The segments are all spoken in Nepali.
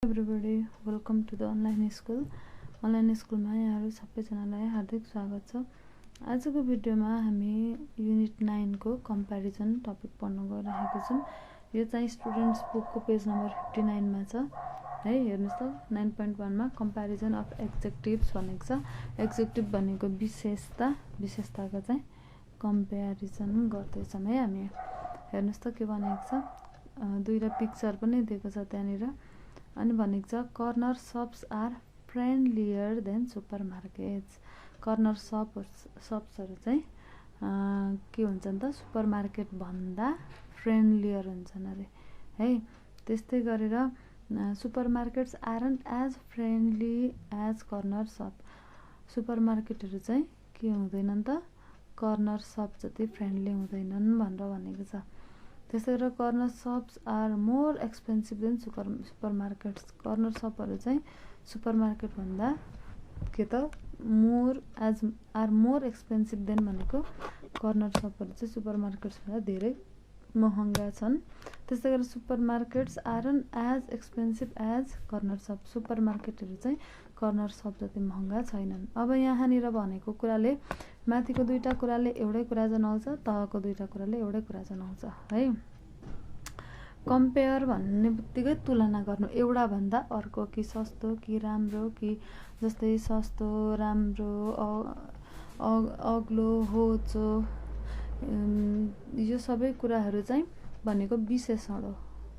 Everybody welcome to the online school. Online स्कुलमा यहाँहरू सबैजनालाई हार्दिक स्वागत छ। आजको भिडियोमा हामी युनिट 9 को कम्प्यारिजन टपिक पढ्न गइरहेको छौँ। यो चाहिँ स्टुडेन्ट्स बुकको पेज नम्बर 59 मा छ है। हेर्नुस् त 9.1 मा कम्प्यारिजन अफ एब्जेक्टिभ्स भनेको छ। एब्जेक्टिभ भनेको विशेषताको चाहिँ कम्प्यारिजन गर्दैछौँ है हामी। हेर्नुस् त के भनेको छ, दुईटा पिक्चर पनि दिएको छ त्यहाँनिर। अनि भनेको छ corner shops are friendlier than supermarkets. Corner शप्सहरू चाहिँ के हुन्छन् त, सुपरमार्केट भन्दा फ्रेन्डलियर हुन्छन् अरे है। त्यस्तै गरेर supermarkets aren't as friendly as corner shop. सुपरमार्केटहरू चाहिँ के हुँदैनन् त, कर्नर शप जति फ्रेन्डली हुँदैनन् भनेर भनेको छ। त्यस्तै गरेर corner shops are more expensive than supermarkets. Corner शपहरू चाहिँ सुपरमार्केट भन्दा के त मोर एक्सपेन्सिभ देन भनेको कर्नर शपहरू चाहिँ सुपरमार्केट्स भन्दा धेरै महँगा छन्। त्यस्तै गरेर supermarkets aren't as expensive as corner shop. सुपरमार्केटहरू चाहिँ कर्नर शप जति महँगा छैनन्। अब यहाँनिर भनेको कुराले माथिको दुईटा कुराले एउटै कुरा जनाउँछ, तलको दुईटा कुराले एउटै कुरा जनाउँछ है। कम्पेयर भन्ने बित्तिकै तुलना गर्नु, एउटा भन्दा अर्को, कि सस्तो कि राम्रो, कि जस्तै सस्तो, राम्रो, अग्लो, होचो, यो सबै कुराहरू चाहिँ भनेको विशेषण हो।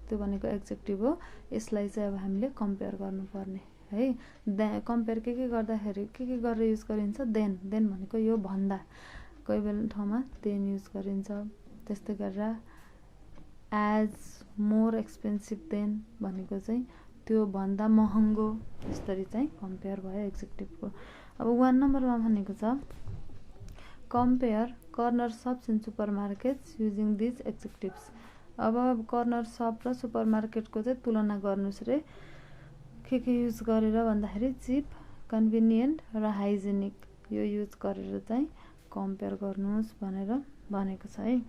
त्यो भनेको एब्जेक्टिभ हो। यसलाई चाहिँ अब हामीले कम्पेयर गर्नुपर्ने है। कम्पेयर के गर्दाखेरि के गरेर युज गरिन्छ, देन भनेको यो भन्दा, कोही बेला ठाउँमा देन युज गरिन्छ। त्यस्तै गरेर एज मोर एक्सपेन्सिभ देन भनेको चाहिँ त्यो भन्दा महँगो, यसरी चाहिँ कम्पेयर भयो एब्जेक्टिभको। अब 1 नम्बरमा भनेको छ compare corner shops in supermarkets using these adjectives. अब कर्नर शप र सुपरमार्केटको चाहिँ तुलना गर्नुहोस् रे। के युज गरेर भन्दाखेरि चिप, कन्भिनियन्ट र हाइजेनिक, यो युज गरेर चाहिँ कम्पेयर गर्नुहोस् भनेर भनेको छ है।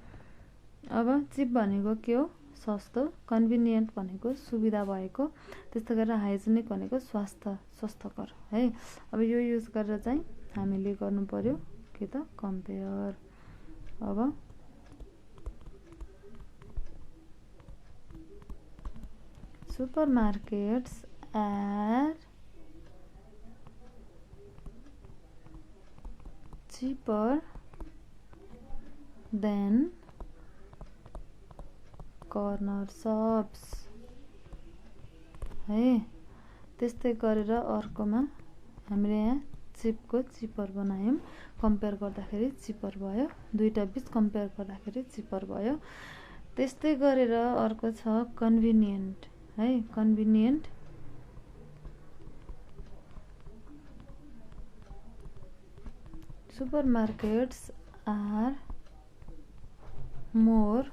अब चिप भनेको के हो, सस्तो, कन्भिनियन्ट भनेको सुविधा भएको, त्यस्तै गरेर हाइजेनिक भनेको स्वास्थ्यकर है। अब यो युज गरेर चाहिँ हामीले गर्नु पर्यो के त, कम्पेयर। अब supermarkets are cheaper than corner shops है। त्यस्तै गरेर अर्कोमा हामीले यहाँ चिपको चिपर बनायौँ, कम्पेयर गर्दाखेरि चिपर भयो, दुईटा बिच कम्पेयर गर्दाखेरि चिपर भयो। त्यस्तै गरेर अर्को छ कन्भिनियन्ट है। Convenient supermarkets are more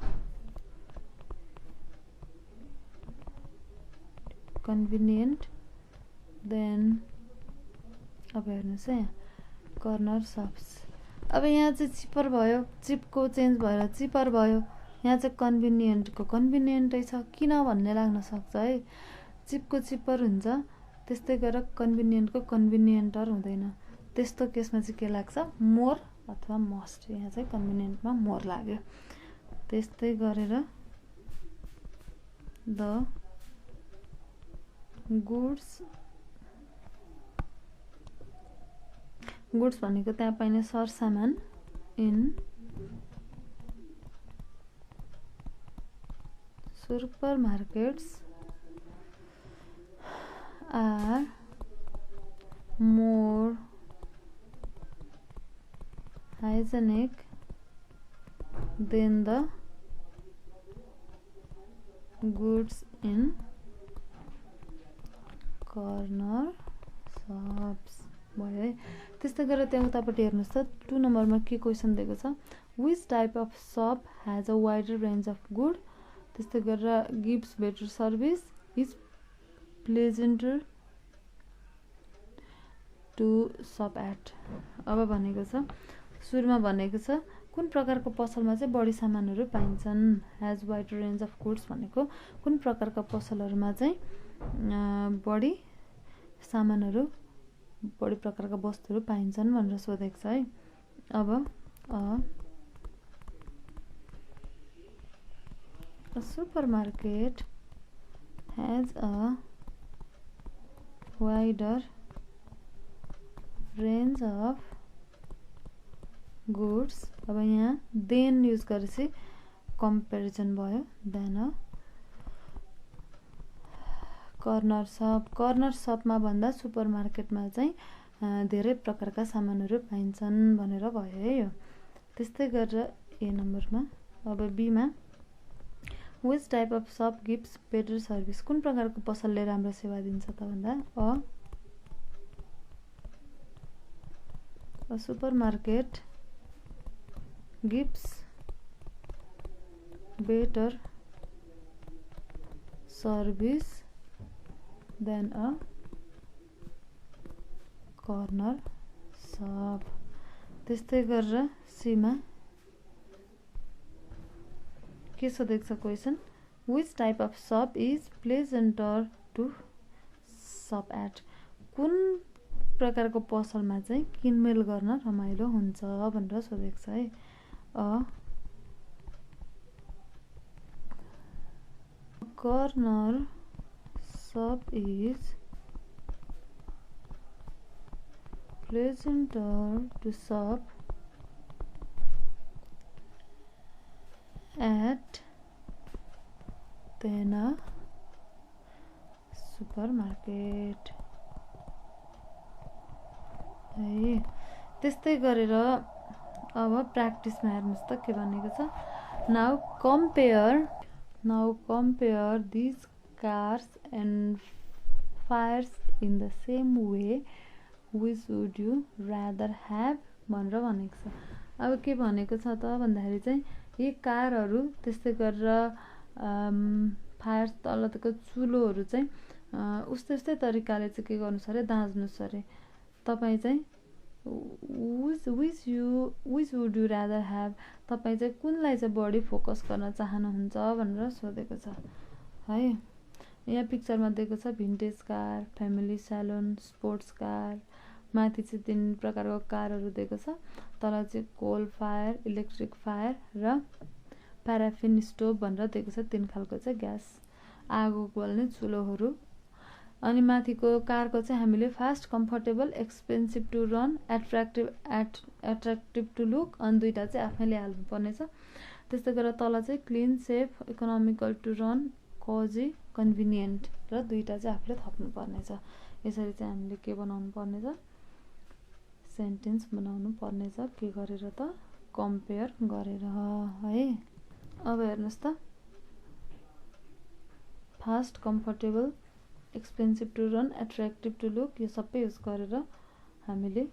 convenient than, अब हेर्नुहोस् है, कर्नर शप्स। अब यहाँ चाहिँ चिपर भयो, चिपको चेन्ज भएर चिपर भयो। यहाँ चाहिँ कन्भिनियन्टको कन्भिनियन्टै छ, किन भन्ने लाग्न सक्छ है। चिपको चिपर हुन्छ, त्यस्तै गरेर कन्भिनियन्टको कन्भिनियन्टर हुँदैन। त्यस्तो केसमा चाहिँ के लाग्छ, मोर अथवा मस्ट। यहाँ चाहिँ कन्भिनियन्टमा मोर लाग्यो। त्यस्तै गरेर द गुड्स भनेको त्यहाँ पाइने सरसामान in supermarkets are more hygienic than the goods in corner shops भयो है। त्यस्तै गरेर त्यहाँ उतापट्टि हेर्नुहोस् त 2 नम्बरमा के क्वेसन दिएको छ, which type of shop has a wider range of good. त्यस्तै गरेर gives better service, is pleasanter to shop at. अब भनेको छ सुरुमा भनेको छ कुन प्रकारको पसलमा चाहिँ बढी सामानहरू पाइन्छन्। Has wider range of goods भनेको कुन प्रकारका पसलहरूमा चाहिँ बढी सामानहरू बढी प्रकारका वस्तुहरू पाइन्छन् भनेर सोधेको छ है। अब a supermarket has a wider range of goods। अब यहाँ देन युज गरेपछि कम्पेरिजन भयो than a corner shop. Corner सपमा भन्दा सुपरमार्केटमा चाहिँ धेरै प्रकारका सामानहरू पाइन्छन् भनेर भयो है यो। त्यस्तै गरेर ए नम्बरमा अब बीमा which type of shop gives better service. कुन प्रकारको पसलले राम्रो सेवा दिन्छ त भन्दा a supermarket gives better service than a corner shop. त्यस्तै गरेर सीमा के सोधेको छ question, which type of shop is pleasanter to shop at. कुन प्रकारको पसलमा चाहिँ किनमेल गर्न रमाइलो हुन्छ भनेर सोधेको छ है। Corner shop is pleasanter to shop at than a supermarket है। त्यस्तै गरेर अब प्र्याक्टिसमा हेर्नुहोस् त के भनेको छ। Now compare these cars and fires in the same way which would you rather have भनेर भनेको छ। अब के भनेको छ त भन्दाखेरि चाहिँ यी कारहरू त्यस्तै गरेर फायर तलको चुलोहरू चाहिँ उस्तै तरिकाले चाहिँ के गर्नु छ अरे दाँच्नुहोस् अरे। तपाईँ चाहिँ which would you rather have, तपाईँ चाहिँ कुनलाई चाहिँ बढी फोकस गर्न चाहनुहुन्छ भनेर सोधेको छ है। यहाँ पिक्चरमा दिएको छ vintage car, family saloon, sports car. माथि चाहिँ 3 प्रकारको कारहरू दिएको छ। तल चाहिँ कोल फायर, इलेक्ट्रिक फायर र प्याराफिन स्टोभ भनेर दिएको छ। 3 खालको चाहिँ ग्यास आगो बल्ने चुलोहरू। अनि माथिको कारको चाहिँ हामीले fast, comfortable, expensive to run, attractive to look अनि दुईटा चाहिँ आफैले हाल्नु पर्नेछ। त्यस्तै गरेर तल चाहिँ clean, safe, economical to run, cosy, convenient र दुईटा चाहिँ आफूले थप्नु पर्नेछ। यसरी चाहिँ हामीले के बनाउनु पर्नेछ, सेन्टेन्स बनाउनु पर्नेछ। के गरेर त कम्पेयर गरेर है। अब हेर्नुहोस् त fast, comfortable, expensive to run, attractive to look यो सबै युज गरेर हामीले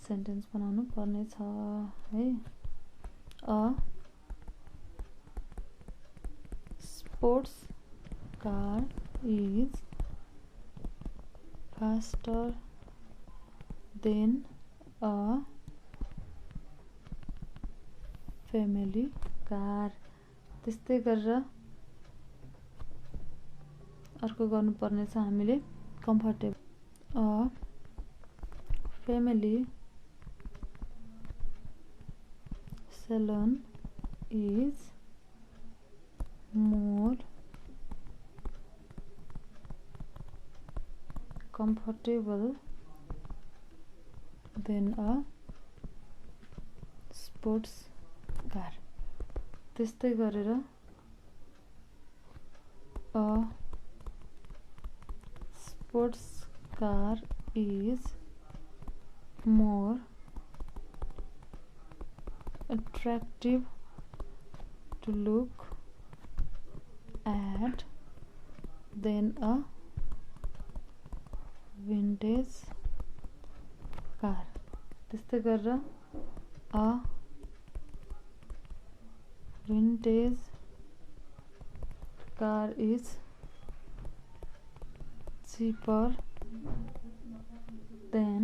सेन्टेन्स बनाउनु पर्नेछ है। A sports car is faster than a family car. त्यस्तै गरेर अर्को गर्नुपर्ने छ हामीले comfortable. A family saloon is more comfortable than a sports car। त्यस्तै गरेर a sports car is more attractive to look at than a vintage car। त्यस्तै गरेर a vintage car is cheaper than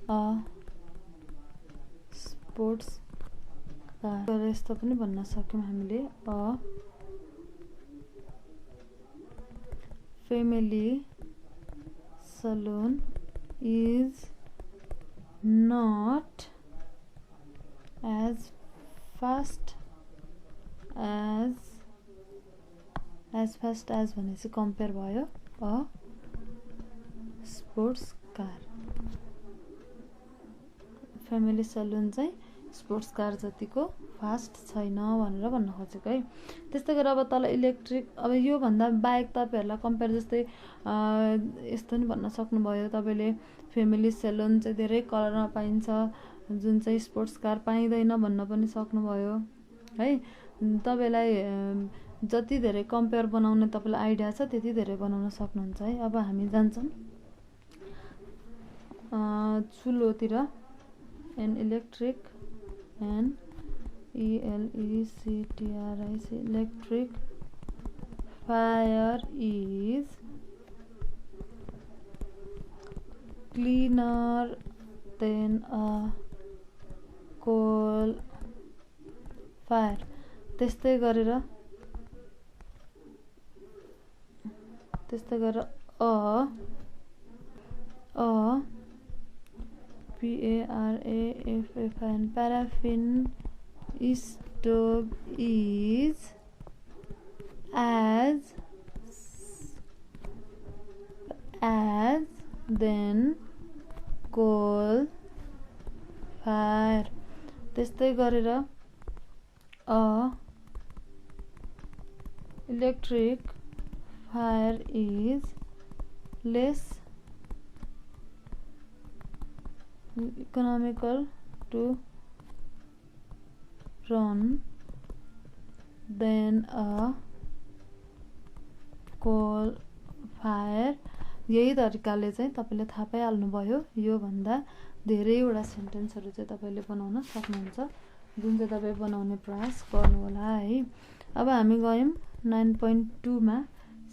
a sports car। यस्तो पनि भन्न सक्यौं हामीले। family saloon is not as fast as भनेपछि कम्पेयर भयो a sports car. Family saloon चाहिँ स्पोर्ट्स कार जतिको फास्ट छैन भनेर भन्न खोजेको है। त्यस्तै गरेर अब तल इलेक्ट्रिक, अब यो भन्दा बाहेक तपाईहरुलाई कम्पेयर जस्तै यस्तो नि भन्न सक्नुभयो तपाईले फ्यामिली सलुन चाहिँ धेरै कलरमा पाइन्छ जुन चाहिँ स्पोर्ट्स कार पाइँदैन भन्न पनि सक्नुभयो है। तपाईलाई जति धेरै कम्पेयर बनाउने तपाईलाई आइडिया छ त्यति धेरै बनाउन सक्नुहुन्छ है। अब हामी जान्छौं चुलोतिर। An electric an ELECTRIC electric fire is cleaner than a coal fire। त्यस्तै गरेर PARAFFIN paraffin stove is as than coal fire। त्यस्तै गरेर electric fire is less economical to run than a coal fire। यही तरिकाले चाहिँ तपाईले थाहा पाइहाल्नु भयो। यो भन्दा धेरैवटा सेन्टेन्सहरु चाहिँ तपाईले बनाउन सक्नुहुन्छ जुन चाहिँ तपाई बनाउने प्रयास गर्नु होला है। अब हामी गयौं 9.2 मा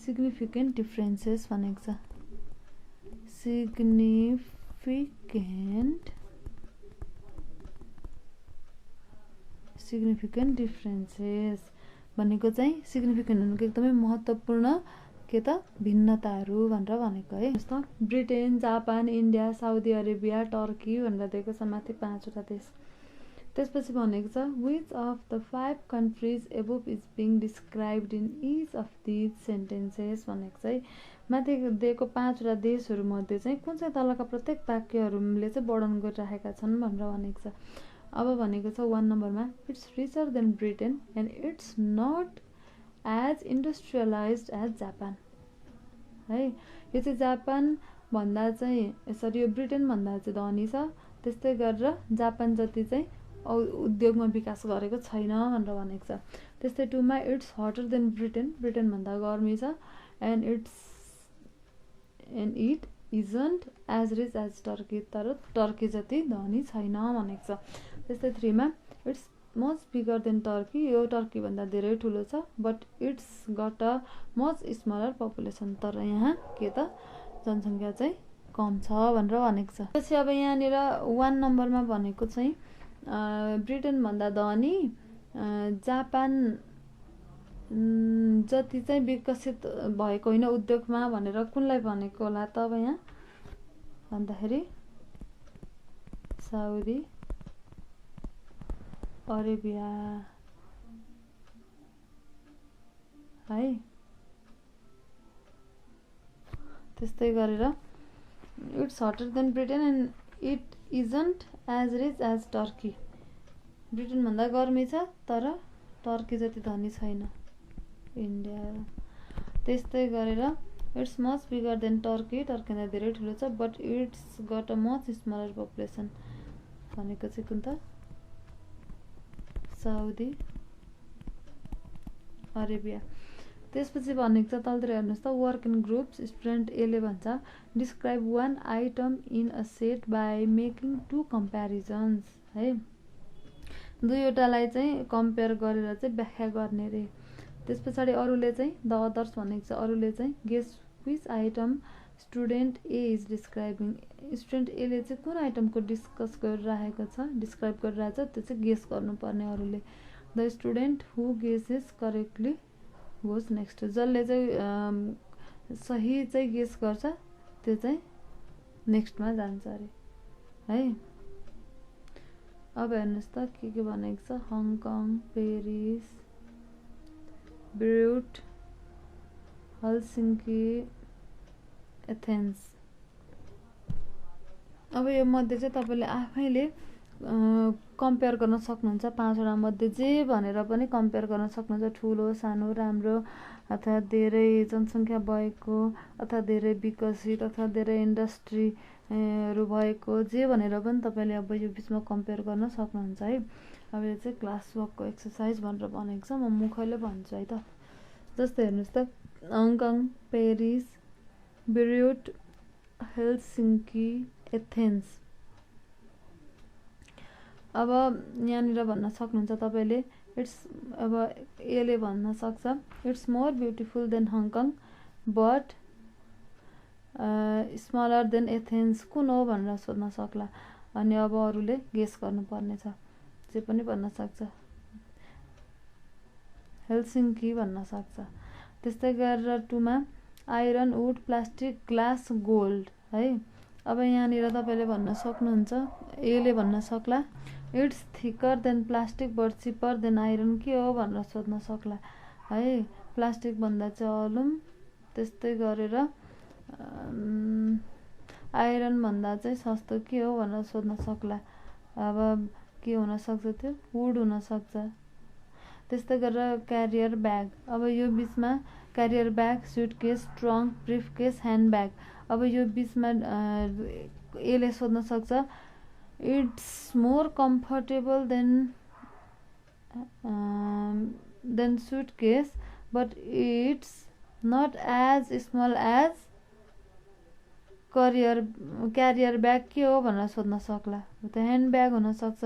सिग्निफिकेन्ट डिफरेन्सेस भनेको छ। सिग्निफिकेन्ट डिफरेन्सेस भनेको चाहिँ सिग्निफिकेन्ट भनेको एकदमै महत्त्वपूर्ण के त भिन्नताहरू भनेर भनेको है। जस्तो Britain, Japan, India, Saudi Arabia, Turkey भनेर दिएको छ माथि 5 वटा देश। त्यसपछि भनेको छ which of the 5 countries above is being described in each of these sentences भनेको चाहिँ माथि दिएको 5 वटा देशहरू मध्ये चाहिँ कुन चाहिँ तलका प्रत्येक वाक्यहरूले चाहिँ वर्णन गरिरहेका छन् भनेर भनेको छ। अब भनेको छ 1 नम्बरमा it's richer than Britain and it's not as industrialised as Japan है। यो चाहिँ जापान भन्दा चाहिँ सरी यो ब्रिटेन भन्दा चाहिँ धनी छ। त्यस्तै गरेर जापान जति चाहिँ उद्योगमा विकास गरेको छैन भनेर भनेको छ। त्यस्तै 2 मा it's hotter than Britain, Britain भन्दा गर्मी छ and it isn't as rich as Turkey, तर टर्की जति धनी छैन भनेको छ। त्यस्तै 3 मा it's much bigger than Turkey, यो टर्की भन्दा धेरै ठुलो छ but it's got a much smaller population, तर यहाँ के त जनसंख्या चाहिँ कम छ भनेर भनेको छ। त्यसपछि अब यहाँनिर 1 नम्बरमा भनेको चाहिँ ब्रिटेन भन्दा धनी जापान जति चाहिँ विकसित भएको होइन उद्योगमा भनेर कुनलाई भनेको होला त अब यहाँ भन्दाखेरि साउदी अरेबिया है। त्यस्तै गरेर it's hotter than Britain and it isn't as rich as Turkey, Britain भन्दा गर्मी छ तर टर्की जति धनी छैन इन्डिया। त्यस्तै गरेर it's much bigger than Turkey, Turkey भन्दा धेरै ठुलो छ but it's got a much smaller population भनेको चाहिँ कुन त साउदी अरेबिया। त्यसपछि भनेको छ तलतिर हेर्नुस् त work in groups. Student A ले भन्छ describe 1 item in a set by making 2 comparisons है। दुईवटालाई चाहिँ कम्पेयर गरेर चाहिँ व्याख्या गर्ने रे। त्यसपछि अरूले चाहिँ द अदर्स भनेको छ। अरूले चाहिँ guess which item student A is describing. Student A ले चाहिँ कुन आइटमको डिस्कस गरिरहेको छ, डिस्क्राइब गरिरहेछ त्यो चाहिँ गेस गर्नुपर्ने अरूले। The student who guesses correctly goes next. जसले चाहिँ सही चाहिँ गेस गर्छ त्यो चाहिँ नेक्स्टमा जान्छ अरे है। अब हेर्नुहोस् त के भनेको छ, Hong Kong, Paris, Beirut, Helsinki, Athens. अब यो मध्ये चाहिँ तपाईँले आफैले कम्पेयर गर्न सक्नुहुन्छ, 5वटा मध्ये जे भनेर पनि कम्पेयर गर्न सक्नुहुन्छ, ठुलो सानो राम्रो अथवा धेरै जनसङ्ख्या भएको अथवा धेरै विकसित अथवा धेरै इन्डस्ट्रीहरू भएको जे भनेर पनि तपाईँले अब यो बिचमा कम्पेयर गर्न सक्नुहुन्छ है। अब यो चाहिँ क्लास वर्कको एक्सर्साइज भनेर भनेको छ, म मुखैले भन्छु है त। जस्तै हेर्नुहोस् त, Hong Kong, Paris, Beirut, Helsinki, Athens. अब यहाँनिर भन्न सक्नुहुन्छ तपाईँले, अब एले भन्न सक्छ it's more beautiful than Hong Kong but smaller than Athens. कुन हो भनेर सोध्न सक्ला। अनि अब अरूले गेस गर्नुपर्ने छ, जे पनि भन्न सक्छ, हेलसिङ्की भन्न सक्छ। त्यस्तै गरेर 2मा iron, wood, plastic, glass, gold है। अब यहाँनिर तपाईँले भन्न सक्नुहुन्छ, एले भन्न सक्ला it's thicker than plastic but cheaper than iron. के हो भनेर सोध्न सक्ला है। प्लास्टिक भन्दा चाहिँ अलुम, त्यस्तै गरेर आइरन भन्दा चाहिँ सस्तो के हो भनेर सोध्न सक्ला। अब के हुनसक्छ त्यो, वुड हुनसक्छ। त्यस्तै गरेर क्यारियर ब्याग। अब यो बिचमा carrier bag, suitcase, trunk, briefcase, hand bag. अब यो बिचमा एले सोध्न सक्छ it's more comfortable than suitcase but it's not as small as carrier bag. के हो भनेर सोध्न सक्ला, त ह्यान्ड ब्याग हुनसक्छ।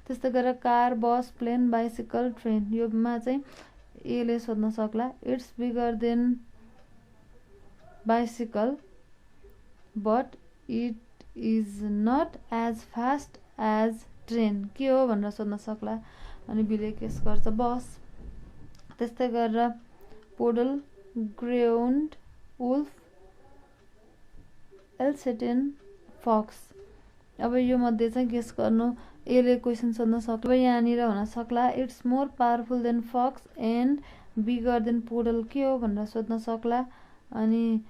त्यस्तै गरेर car, bus, plane, bicycle, train. योमा चाहिँ एले सोध्न सक्ला it's bigger than bicycle but it is not as fast as train. के हो भनेर सोध्न सक्ला। अनि बिले गेस गर्छ बस। त्यस्तै गरेर पोडल, ग्रेउन्ड, वुल्फ, एल्सेटेन, फक्स। अब यो मध्ये चाहिँ गेस गर्नु, एले क्वेसन सोध्न सक्ला। अब यहाँनिर हुन सक्ला it's more powerful than fox and bigger than poodle. के हो भनेर सोध्न सक्ला। अनि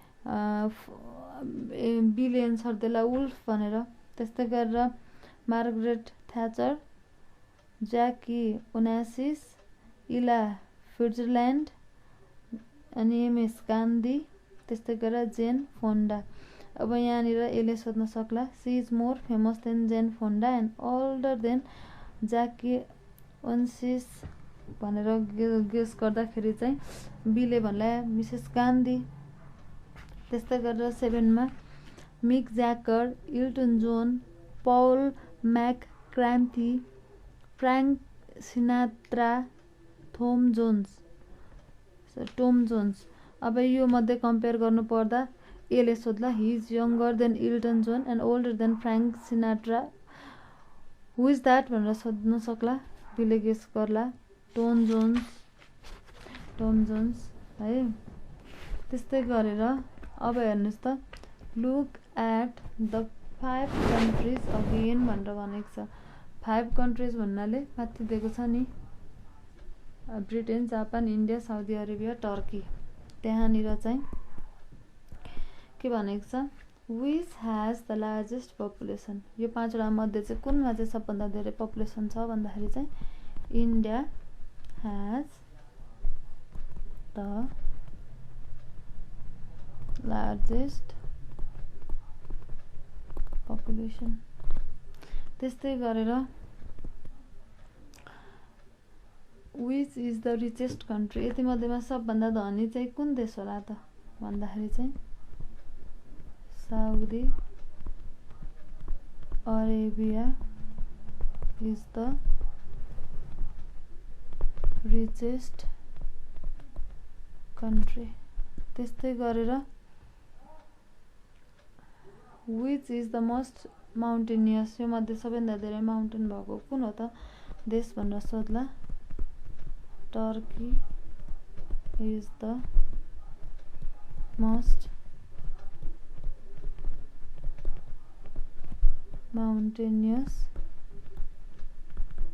बीले एन्सर देला वुल्फ भनेर। त्यस्तै गरेर मार्गरेट थ्याचर, ज्याकी ओनासिस, इला फिट्जरल्यान्ड, अनि एमएस गान्धी, त्यस्तै गरेर जेन फोन्डा। अब यहाँनिर एले सोध्न सक्ला she is more famous than Jane Fonda and older than Jackie Onassis भनेर गेस गर्दाखेरि चाहिँ बीले भन्ला मिसेस गान्धी। त्यस्तै गरेर 7मा Mick Jagger, Elton John, Paul McCartney, Frank Sinatra, Tom Jones. अब यो मध्ये कम्पेयर गर्नुपर्दा एले सोध्ला he is younger than Elton John and older than Frank Sinatra. Who is that भनेर सोध्न सक्ला। बीले गेस गर्ला टम जोन्स है। त्यस्तै गरेर अब हेर्नुहोस् त, look at the 5 countries again भनेर भनेको छ। 5 कन्ट्रिज भन्नाले माथि दिएको छ नि, Britain, Japan, India, Saudi Arabia, Turkey. त्यहाँनिर चाहिँ के भनेको छ, which has the largest population. यो 5वटा मध्ये चाहिँ कुनमा चाहिँ सबभन्दा धेरै पपुलेसन छ भन्दाखेरि चाहिँ इन्डिया ह्याज द लार्जेस्ट पपुलेसन। त्यस्तै गरेर which is the richest country. यति मध्येमा सबभन्दा धनी चाहिँ कुन देश होला त भन्दाखेरि चाहिँ Saudi Arabia is the richest country. त्यस्तै गरेर which is the most mountainous. यो मध्ये सबैभन्दा धेरै माउन्टेन भएको कुन हो त देश भनेर सोध्ला। Turkey is the most mountainous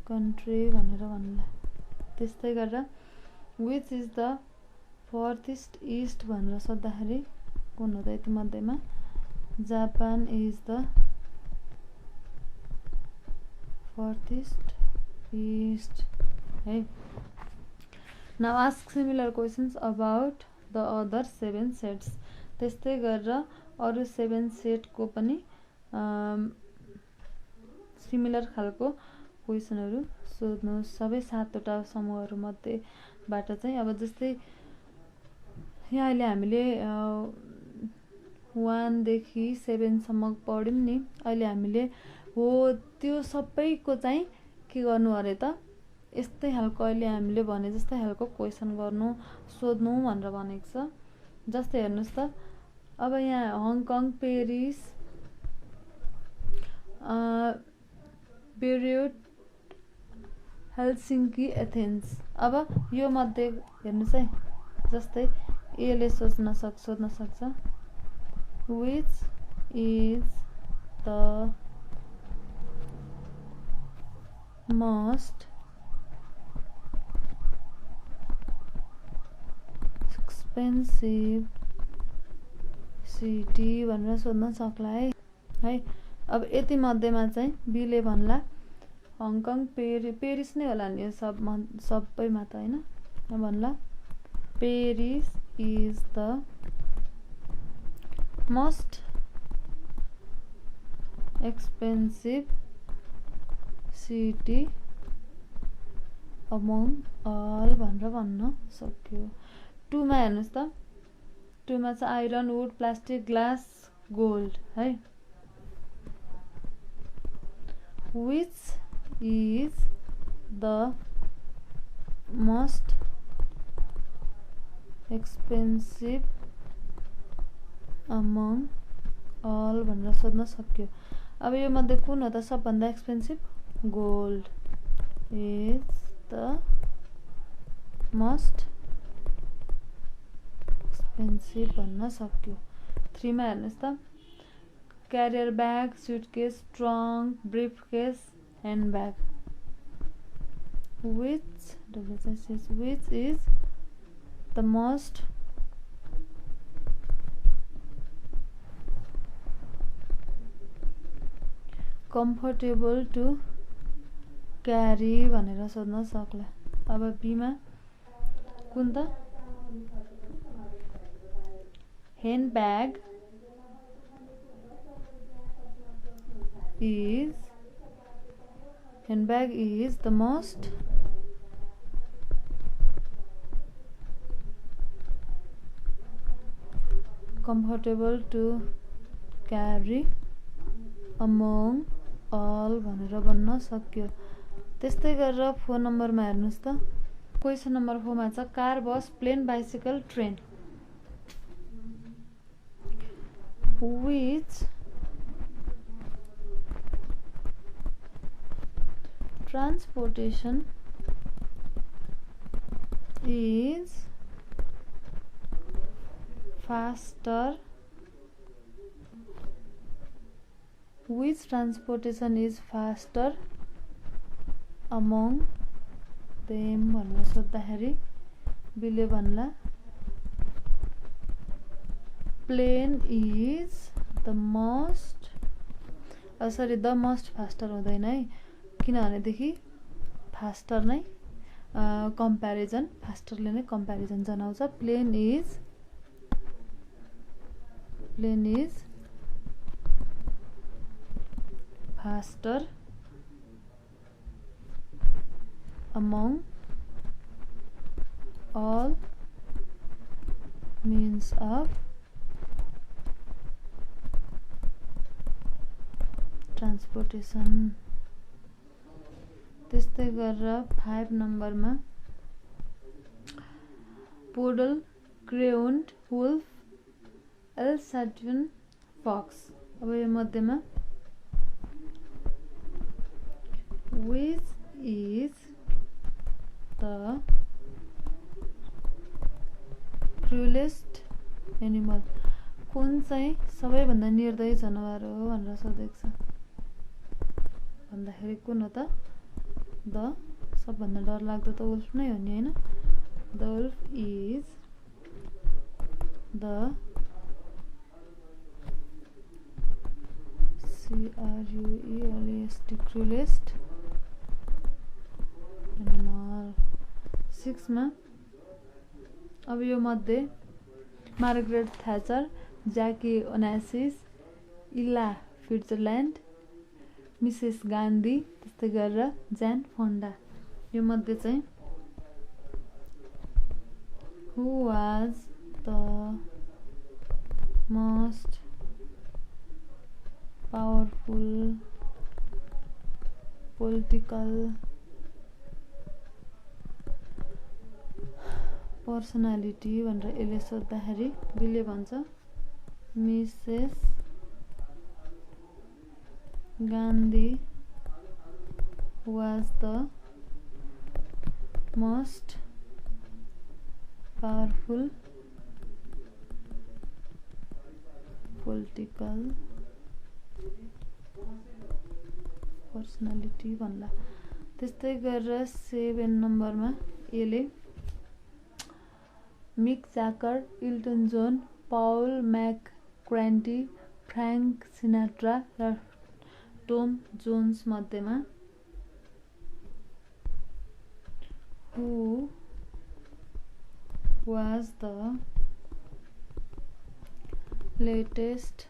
country भनेर भन्ला। त्यस्तै गरेर which is the furthest east भनेर सोद्धाखेरि कुन हो त यति मध्येमा? Japan is the furthest east है। Now ask similar questions about the other 7 sets. त्यस्तै गरेर अरू 7 सेटको पनि सिमिलर खालको क्वेसनहरू सोध्नुहोस्। सबै 7वटा समूहहरू मध्येबाट चाहिँ अब जस्तै यहाँ अहिले हामीले 1 देखि 7 सम्म पढ्यौँ नि। अहिले हामीले हो त्यो सबैको चाहिँ के गर्नु अरे त यस्तै खालको अहिले हामीले भने जस्तै खालको क्वेसन गर्नु सोध्नु भनेर भनेको छ। जस्तै हेर्नुहोस् त अब यहाँ Hong Kong, Paris, Beirut, Helsinki, Athens. अब यो मध्ये हेर्नुहोस् है, जस्तै एले सोध्न सक्छ which is the most expensive city भनेर सोध्न सक्ला है। अब यति मध्येमा चाहिँ बीले भन्ला हङकङ, पेरिस नै होला नि यो सबैमा त होइन। भन्ला Paris is the most expensive city among all भनेर भन्न सक्यो। 2 मा हेर्नुहोस् त 2 मा चाहिँ iron, wood, plastic, glass, gold है। Which is the most expensive among all भनेर सोध्न सक्यो। अब यो मध्ये कुन हो त सबभन्दा expensive? Gold is the most expensive भन्न सक्यो। 3 मा हेर्नुहोस् त carrier bag, suitcase, trunk, briefcase, hand bag. Which is the most comfortable to carry भनेर सोध्न सक्ला। अब बीमा कुन त? Hand bag is the most comfortable to carry among all भनेर भन्न सक्यो। त्यस्तै गरेर 4 नम्बरमा हेर्नुहोस् त क्वेसन नम्बर 4 मा छ car, bus, plane, bicycle, train. Which transportation is faster? Which transportation is faster among them भनेर सोद्धाखेरि बीले भन्ला plane is the most the most faster हुँदैन है, किनभनेदेखि फास्टर नै कम्प्यारिजन, फास्टरले नै कम्प्यारिजन जनाउँछ। Plane is faster among all means of transportation। त्यस्तै गरेर 5 नम्बरमा पोडल, ग्रेउन्ड, वुल्फ, एल्साटिन, फक्स। अब यो मध्येमा which is the cruelest animal कुन चाहिँ सबैभन्दा निर्दयी जनावर हो भनेर सोधेको छ भन्दाखेरि कुन हो त द सबभन्दा डरलाग्दो त वुल्फ नै हो नि हैन the wolf is the cruelest animal 6 मा अब यो मध्ये मार्गरेट थ्याचर ज्याकी ओनासिस इला फिट्जरल्यान्ड मिसेस गान्धी त्यस्तै गरेर ज्यान फन्डा यो मध्ये चाहिँ who was the most powerful political personality भनेर यसले सोद्धाखेरि बिलले भन्छ Mrs Gandhi was the most powerful political personality भन्ला त्यस्तै गरेर 7 नम्बरमा यसले Mick Jagger Elton John Paul McCartney Frank Sinatra र टम जोन्स मध्येमा who was the latest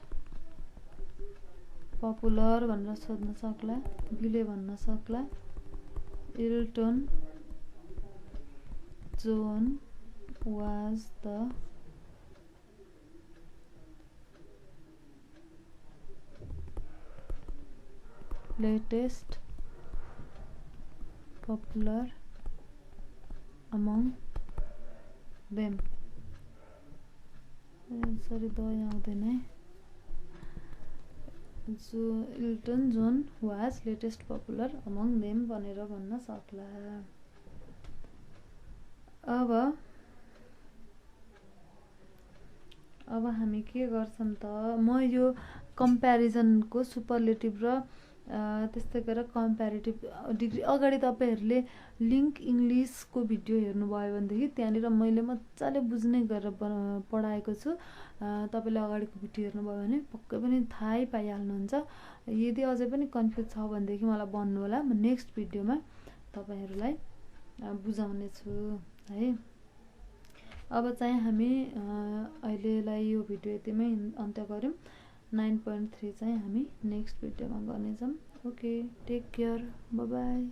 popular भनेर सोध्न सक्ला बिले भन्न सक्ला Elton John was the latest popular among them sorry the आउँदैन है Elton John was latest popular among them भनेर भन्न सक्ला अब हामी के गर्छौं त म यो कम्प्यारिजनको सुपरलेटिभ र त्यस्तै गरेर कम्प्यारेटिभ डिग्री अगाडि तपाईहरुले लिंक इंग्लिशको भिडियो हेर्नुभयो भनेदेखि त्यहाँनिर मैले मज्जाले बुझ्ने गरेर पढाएको छु तपाईले अगाडिको भिडियो हेर्नुभयो भने पक्कै पनि थाहै पाइहाल्नुहुन्छ यदि अझै पनि कन्फ्युज छ भनेदेखि मलाई भन्नु होला म नेक्स्ट भिडियोमा तपाईहरुलाई बुझाउने छु है अब चाहिँ हामी अहिलेलाई यो भिडियो यतिमै अन्त्य गर्यौं 9.3 चाहिँ हामी नेक्स्ट भिडियोमा गर्नेछौं okay take care bye by